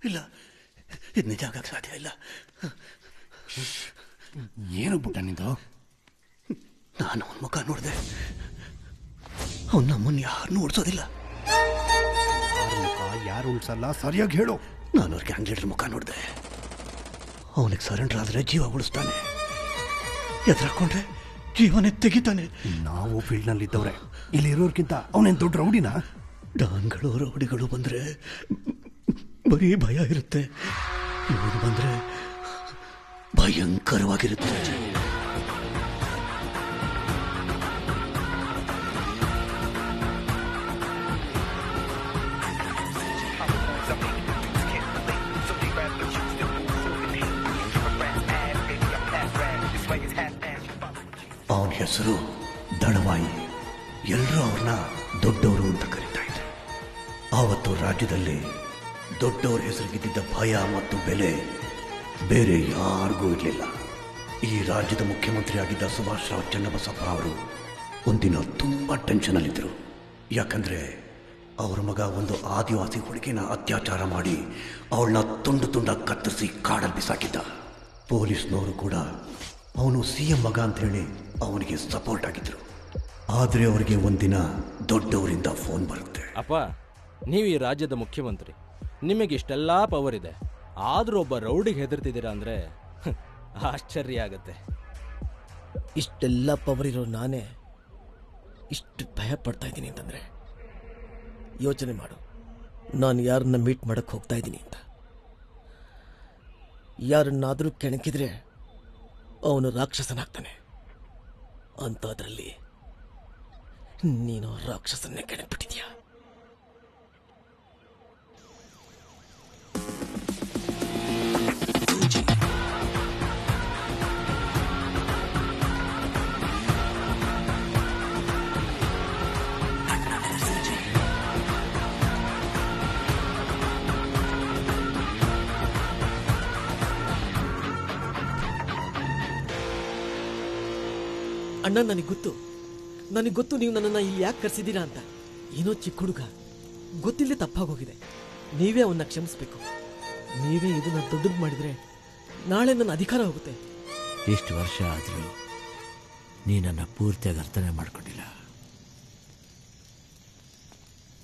ಇಲ್ಲ, ಇದು ನಿಜ ಆಗಕ್ಕೆ ಸಾಧ್ಯ ಇಲ್ಲ. ಏನು ಪುಟ್ಟ ನಿಂದು? ನಾನು ಅವನ ಮುಖ ನೋಡಿದೆ. ಅವನು ನಮ್ಮನ್ನು ಯಾರನ್ನೂ ಉಳಿಸೋದಿಲ್ಲ. ಯಾರು ಉಳಿಸಲ್ಲ, ಸರಿಯಾಗಿ ಹೇಳು. ನಾನು ಅವ್ರ ಗ್ಯಾಂಗ್ ಲೀಡರ್ ಮುಖ ನೋಡಿದೆ. ಅವನಿಗೆ ಸರೆಂಡರ್ ಆದರೆ ಜೀವ ಉಳಿಸ್ತಾನೆ, ಎದುರಾಕೊಂಡ್ರೆ ಜೀವನೇ ತೆಗಿತಾನೆ. ನಾವು ಫೀಲ್ಡ್ನಲ್ಲಿದ್ದವ್ರೆ, ಇಲ್ಲಿ ಇರೋರ್ಕಿಂತ ಅವನೇನು ದೊಡ್ಡ ರೌಡಿನಾ? ಡಾನ್ಗಳು ರೌಡಿಗಳು ಬಂದರೆ ಬರೀ ಭಯ ಇರುತ್ತೆ, ಇವನು ಬಂದರೆ ಭಯಂಕರವಾಗಿರುತ್ತೆ. ಅವನ ಹೆಸರು ದಳವಾಯಿ. ಎಲ್ಲರೂ ಅವ್ರನ್ನ ದೊಡ್ಡವರು ಅಂತ ಕರೀತಾ ಇದ್ರು. ಆವತ್ತು ರಾಜ್ಯದಲ್ಲಿ ದೊಡ್ಡವ್ರ ಹೆಸರಿಗಿದ್ದ ಭಯ ಮತ್ತು ಬೆಲೆ ಬೇರೆ ಯಾರಿಗೂ ಇರಲಿಲ್ಲ. ಈ ರಾಜ್ಯದ ಮುಖ್ಯಮಂತ್ರಿ ಆಗಿದ್ದ ಸುಭಾಷ್ ರಾವ್ ಚನ್ನಬಸಪ್ಪ ಅವರು ಒಂದಿನ ತುಂಬ ಟೆನ್ಷನಲ್ಲಿದ್ದರು. ಯಾಕಂದರೆ ಅವರ ಮಗ ಒಂದು ಆದಿವಾಸಿ ಹುಡುಗಿನ ಅತ್ಯಾಚಾರ ಮಾಡಿ ಅವಳನ್ನ ತುಂಡು ತುಂಡಾಗಿ ಕತ್ತರಿಸಿ ಕಾಡಲ್ಲಿ ಬಿಸಾಕಿದ್ದ. ಪೊಲೀಸ್ನವರು ಕೂಡ ಅವನು CM ಮಗ ಅಂತ ಹೇಳಿ ಅವನಿಗೆ ಸಪೋರ್ಟ್ ಆಗಿದ್ರು. ಆದರೆ ಅವರಿಗೆ ಒಂದಿನ ದೊಡ್ಡವರಿಂದ ಫೋನ್ ಬರುತ್ತೆ. ಅಪ್ಪ, ನೀವು ಈ ರಾಜ್ಯದ ಮುಖ್ಯಮಂತ್ರಿ, ನಿಮಗೆ ಇಷ್ಟೆಲ್ಲ ಪವರ್ ಇದೆ, ಆದರೂ ಒಬ್ಬ ರೌಡಿಗೆ ಹೆದರ್ತಿದ್ದೀರಾ ಅಂದರೆ ಆಶ್ಚರ್ಯ ಆಗತ್ತೆ. ಇಷ್ಟೆಲ್ಲ ಪವರ್ ಇರೋ ನಾನೇ ಇಷ್ಟು ಭಯ ಪಡ್ತಾ ಇದ್ದೀನಿ ಅಂತಂದರೆ ಯೋಚನೆ ಮಾಡು, ನಾನು ಯಾರನ್ನ ಮೀಟ್ ಮಾಡಕ್ಕೆ ಹೋಗ್ತಾ ಇದ್ದೀನಿ ಅಂತ. ಯಾರನ್ನಾದರೂ ಕೆಣಕಿದ್ರೆ ಅವನು ರಾಕ್ಷಸನಾಗ್ತಾನೆ. ಅಂಥದ್ರಲ್ಲಿ ನೀನು ರಾಕ್ಷಸನ್ನೇ ಕೆಣಕ್ಬಿಟ್ಟಿದ್ಯಾ. ಅಣ್ಣ, ನನಗೆ ಗೊತ್ತು ನೀವು ನನ್ನನ್ನು ಇಲ್ಲಿ ಯಾಕೆ ಕರೆಸಿದ್ದೀರಾ ಅಂತ. ಏನೋ ಚಿಕ್ಕ ಹುಡುಗ, ಗೊತ್ತಿಲ್ಲದೆ ತಪ್ಪಾಗೋಗಿದೆ. ನೀವೇ ಅವನ್ನ ಕ್ಷಮಿಸ್ಬೇಕು. ನೀವೇ ಇದನ್ನ ದೊಡ್ಡದು ಮಾಡಿದ್ರೆ ನಾಳೆ ನನ್ನ ಅಧಿಕಾರ ಹೋಗುತ್ತೆ. ಇಷ್ಟು ವರ್ಷ ಆದರೂ ನೀನನ್ನು ಪೂರ್ತಿಯಾಗಿ ಅರ್ಥನೆ ಮಾಡ್ಕೊಂಡಿಲ್ಲ.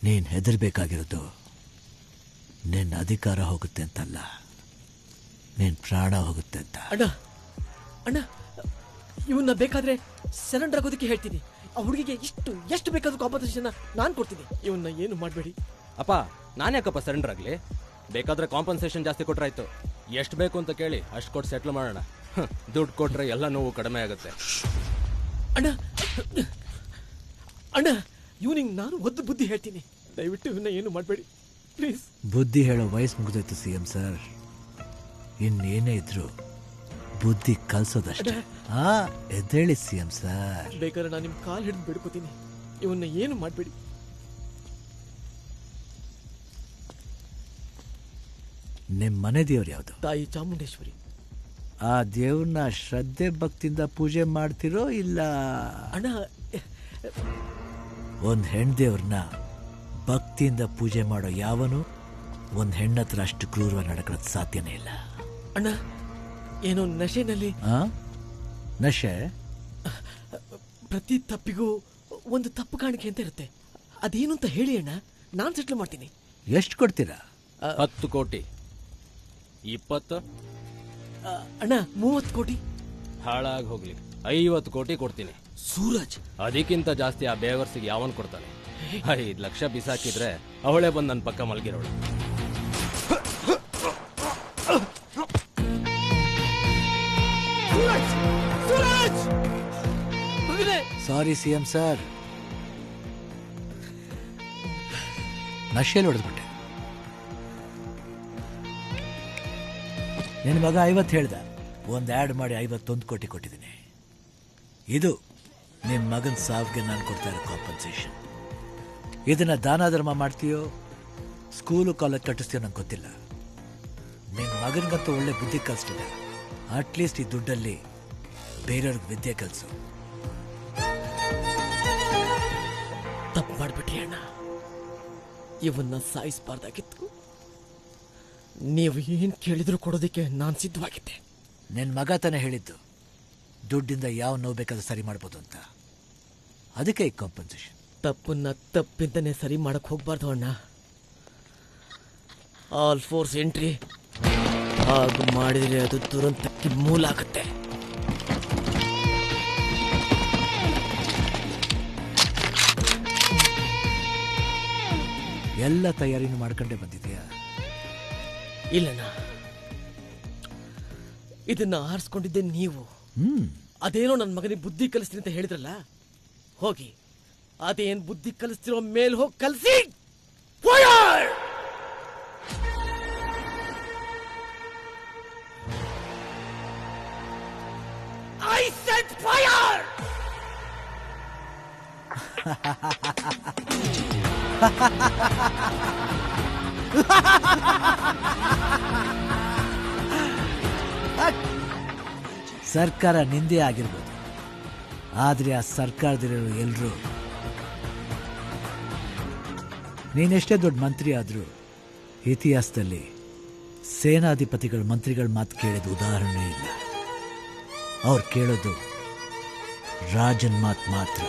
ನೀನು ಹೆದರ್ಬೇಕಾಗಿರೋದು ನಿನ್ನ ಅಧಿಕಾರ ಹೋಗುತ್ತೆ ಅಂತಲ್ಲ, ನಿನ್ನ ಪ್ರಾಣ ಹೋಗುತ್ತೆ ಅಂತ. ಅಣ್ಣ, ಇವನ್ನ ಬೇಕಾದ್ರೆ ಸರೆಂಡರ್ ಆಗೋದಕ್ಕೆ ಹೇಳ್ತೀನಿ. ಆ ಹುಡುಗಿಗೆ ಎಷ್ಟು ಬೇಕಾದ್ರೂ ಕಾಂಪನ್ಸೇಷನ್ ನಾನು ಕೊಡ್ತೀನಿ. ಇವನ್ನ ಏನು ಮಾಡಬೇಡಿ. ಅಪ್ಪ, ನಾನ್ಯಾಕಪ್ಪ ಸರೆಂಡರ್ ಆಗಲಿ? ಬೇಕಾದ್ರೆ ಕಾಂಪನ್ಸೇಷನ್ ಜಾಸ್ತಿ ಕೊಟ್ರಾಯ್ತು. ಎಷ್ಟು ಬೇಕು ಅಂತ ಕೇಳಿ ಅಷ್ಟು ಕೊಟ್ಟು ಸೆಟ್ಲ್ ಮಾಡೋಣ. ದುಡ್ಡು ಕೊಟ್ರೆ ಎಲ್ಲ ನೋವು ಕಡಿಮೆ ಆಗುತ್ತೆ. ಅಣ್ಣ, ಇವನಿಗೆ ನಾನು ಒದ್ದು ಬುದ್ಧಿ ಹೇಳ್ತೀನಿ. ದಯವಿಟ್ಟು ಇವನ್ನ ಏನು ಮಾಡಬೇಡಿ ಪ್ಲೀಸ್. ಬುದ್ಧಿ ಹೇಳೋ ವಯಸ್ಸು ಮುಗಿದೋಯ್ತು CM ಸರ್. ಇನ್ನೇನೇ ಇದ್ರು ಬುದ್ಧಿ ಕಲ್ಸೋದಷ್ಟೇ. ಎದ್ದೇಳಿ CM ಸರ್. ಬೇಕಾದ್ರೆ ನಾನು ನಿಮ್ಮ ಕಾಲು ಹಿಡಿದು ಬಿಡ್ಕೋತೀನಿ. ಇವನ್ನ ಏನು ಮಾಡಬೇಡಿ. ನಿಮ್ಮ ಮನೆ ದೇವ್ರು ಯಾವುದು? ತಾಯಿ ಚಾಮುಂಡೇಶ್ವರಿ. ಆ ದೇವ್ರನ್ನ ಶ್ರದ್ಧೆ ಭಕ್ತಿಯಿಂದ ಪೂಜೆ ಮಾಡ್ತಿರೋ ಇಲ್ಲ? ಅಣ್ಣ, ಒಂದು ಹೆಣ್ಣು ದೇವ್ರನ್ನ ಭಕ್ತಿಯಿಂದ ಪೂಜೆ ಮಾಡೋ ಯಾವನು ಒಂದು ಹೆಣ್ಣತ್ರ ಅಷ್ಟು ಕ್ರೂರವಾಗಿ ನಡ್ಕೊಳ್ಳೋದು ಸಾಧ್ಯನೇ ಇಲ್ಲ. ಅಣ್ಣ, ಏನೋ ನಶೆನಲ್ಲಿ. ನಶೆ? ಪ್ರತಿ ತಪ್ಪಿಗೂ ಒಂದು ತಪ್ಪು ಕಾಣಿಕೆ ಅಂತ ಇರುತ್ತೆ. ಅದೇನು ಅಂತ ಹೇಳಿ ಅಣ್ಣ, ನಾನು ಸೆಟ್ಲ್ ಮಾಡ್ತೀನಿ. ಎಷ್ಟು ಕೊಡ್ತೀರಾ? 10 ಕೋಟಿ. 20? ಅಣ್ಣ, 30 ಕೋಟಿ. ಹಾಳಾಗಿ ಹೋಗ್ಲಿ, 50 ಕೋಟಿ ಕೊಡ್ತೀನಿ. ಸೂರಜ್, ಅದಕ್ಕಿಂತ ಜಾಸ್ತಿ ಆ ಬೇವರ್ಸಿಗೆ ಯಾವನ್ ಕೊಡ್ತಾನೆ? 5 ಲಕ್ಷ ಬಿಸಾಕಿದ್ರೆ ಅವಳೇ ಬಂದು ನನ್ನ ಪಕ್ಕ ಮಲಗಿರೋಳು. ಸಾರಿ CM ಸರ್, ನಶೆಯಲ್ಲಿ ಹೊಡೆದ್ಬಿಟ್ಟೆ. ನಿನ್ನ ಮಗ 50 ಹೇಳ್ದ, ಒಂದು ಆ್ಯಡ್ ಮಾಡಿ 51 ಕೋಟಿ ಕೊಟ್ಟಿದ್ದೀನಿ. ಇದು ನಿಮ್ಮ ಮಗನ ಸಾವಿಗೆ ನಾನು ಕೊಡ್ತಾ ಇರೋ ಕಾಂಪನ್ಸೇಷನ್. ಇದನ್ನ ದಾನ ಧರ್ಮ ಮಾಡ್ತೀಯೋ ಸ್ಕೂಲು ಕಾಲೇಜ್ ಕಟ್ಟಿಸ್ತೀಯೋ ನಂಗೆ ಗೊತ್ತಿಲ್ಲ. ನಿನ್ನ ಮಗನಿಗಂತೂ ಒಳ್ಳೆ ಬುದ್ಧಿ ಕಲಿಸ್ತಿಲ್ಲ. ಅಟ್ಲೀಸ್ಟ್ ಈ ದುಡ್ಡಲ್ಲಿ ಬೇರೆಯವ್ರಿಗೆ ವಿದ್ಯೆ ಕಲಿಸು. ತಪ್ಪು ಮಾಡ್ಬಿಟ್ರಿ ಅಣ್ಣ. ಇವನ್ನ ಸಾಯಿಸಬಾರ್ದಾಗಿತ್ತು. ನೀವು ಏನು ಕೇಳಿದ್ರು ಕೊಡೋದಕ್ಕೆ ನಾನು ಸಿದ್ಧವಾಗಿದ್ದೆ. ನಿನ್ನ ಮಗ ತಾನೇ ಹೇಳಿದ್ದು ದುಡ್ಡಿಂದ ಯಾವ ನೋವು ಬೇಕಾದ್ರೂ ಸರಿ ಮಾಡ್ಬೋದು ಅಂತ. ಅದಕ್ಕೆ ಈ ಕಾಂಪನ್ಸೇಷನ್. ತಪ್ಪನ್ನ ತಪ್ಪಿಂದನೇ ಸರಿ ಮಾಡಕ್ ಹೋಗ್ಬಾರ್ದು ಅಣ್ಣ. ಆಲ್ ಫೋರ್ಸ್ ಎಂಟ್ರಿ ಹಾಗೆ ಮಾಡಿದ್ರೆ ಅದು ದುರಂತಕ್ಕೆ ಮೂಲ ಆಗುತ್ತೆ. ಎಲ್ಲ ತಯಾರಿನೂ ಮಾಡ್ಕೊಂಡೇ ಬಂದಿದೆಯಾ? ಇಲ್ಲಣ್ಣ, ಇದನ್ನ ಆರಿಸ್ಕೊಂಡಿದ್ದೆ ನೀವು. ಅದೇನೋ ನನ್ನ ಮಗನಿಗೆ ಬುದ್ಧಿ ಕಲಿಸ್ತೀನಿ ಅಂತ ಹೇಳಿದ್ರಲ್ಲ, ಹೋಗಿ ಅದೇನ್ ಬುದ್ಧಿ ಕಲಿಸ್ತಿರೋ ಮೇಲ್ ಹೋಗಿ ಕಲಿಸಿ. I said fire! ಸರ್ಕಾರ ನಿಂದೆ ಆಗಿರ್ಬೋದು, ಆದ್ರೆ ಆ ಸರ್ಕಾರದಲ್ಲಿರೋ ಎಲ್ಲರೂ ನೀನೆಷ್ಟೇ ದೊಡ್ಡ ಮಂತ್ರಿ ಆದರೂ ಇತಿಹಾಸದಲ್ಲಿ ಸೇನಾಧಿಪತಿಗಳ ಮಂತ್ರಿಗಳ ಮಾತು ಕೇಳಿದ ಉದಾಹರಣೆ ಇಲ್ಲ. ಅವ್ರು ಕೇಳೋದು ರಾಜನ್ ಮಾತು ಮಾತ್ರ.